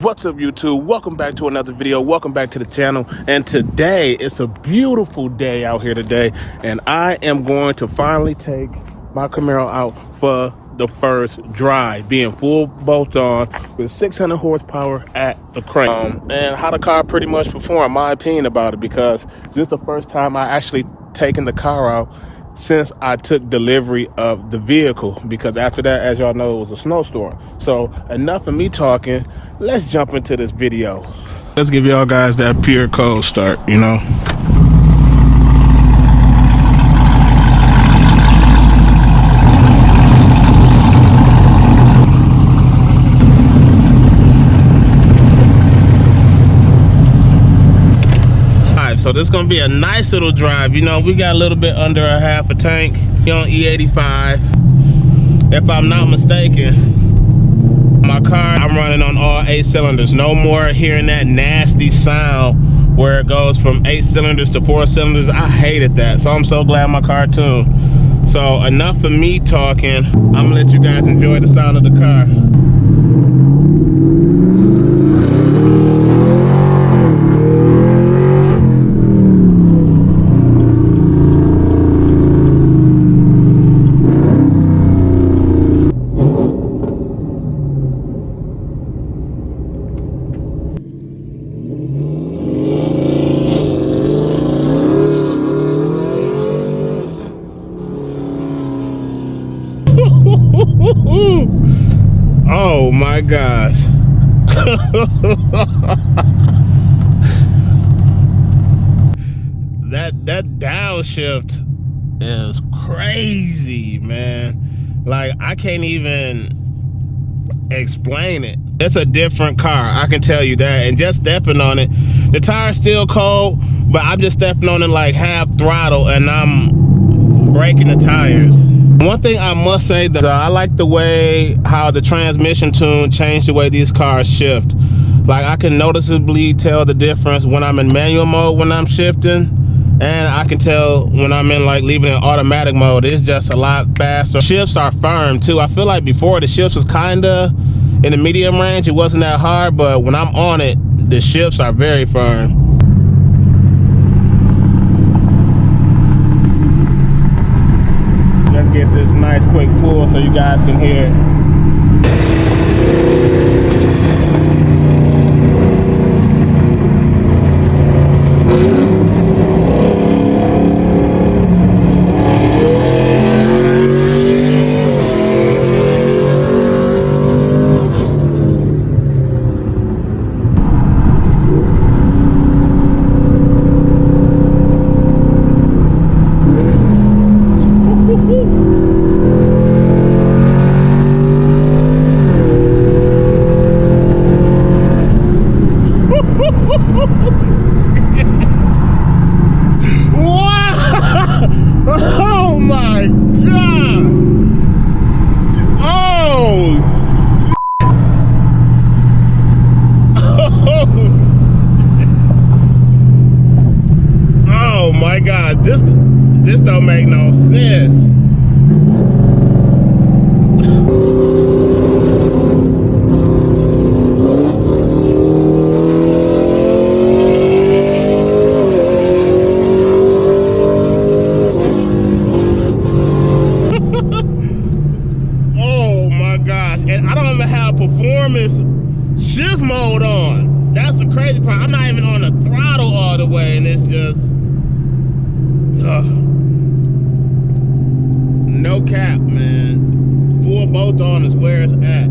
What's up, YouTube? Welcome back to another video. Welcome back to the channel. And today, it's a beautiful day out here today. And I am going to finally take my Camaro out for the first drive, being full bolt-on with 600 horsepower at the crank. And how the car pretty much performed, my opinion about it, because this is the first time I actually taken the car out since I took delivery of the vehicle, because after that, as y'all know, it was a snowstorm. So enough of me talking, let's jump into this video. Let's give y'all guys that pure cold start, you know. So this is gonna be a nice little drive. You know, we got a little bit under a half a tank on E85. If I'm not mistaken, my car, I'm running on all 8 cylinders. No more hearing that nasty sound where it goes from 8 cylinders to 4 cylinders. I hated that. So I'm so glad my car tuned. So enough of me talking. I'm gonna let you guys enjoy the sound of the car. Oh my gosh. that downshift is crazy, man. Like, I can't even explain it. It's a different car, I can tell you that. And just stepping on it, the tire's still cold, but I'm just stepping on it like half throttle and I'm breaking the tires. One thing I must say, that I like the way how the transmission tune changed the way these cars shift. Like, I can noticeably tell the difference when I'm in manual mode when I'm shifting, and I can tell when I'm in, like, leaving in automatic mode. It's just a lot faster. Shifts are firm too. I feel like before the shifts was kinda in the medium range, it wasn't that hard, but when I'm on it, the shifts are very firm. Let's get this nice quick pull so you guys can hear it. Oh my God! Oh! Oh my God! This don't make no sense. And I don't even have performance shift mode on. That's the crazy part. I'm not even on the throttle all the way, and it's just no cap, man. Full bolt on is where it's at.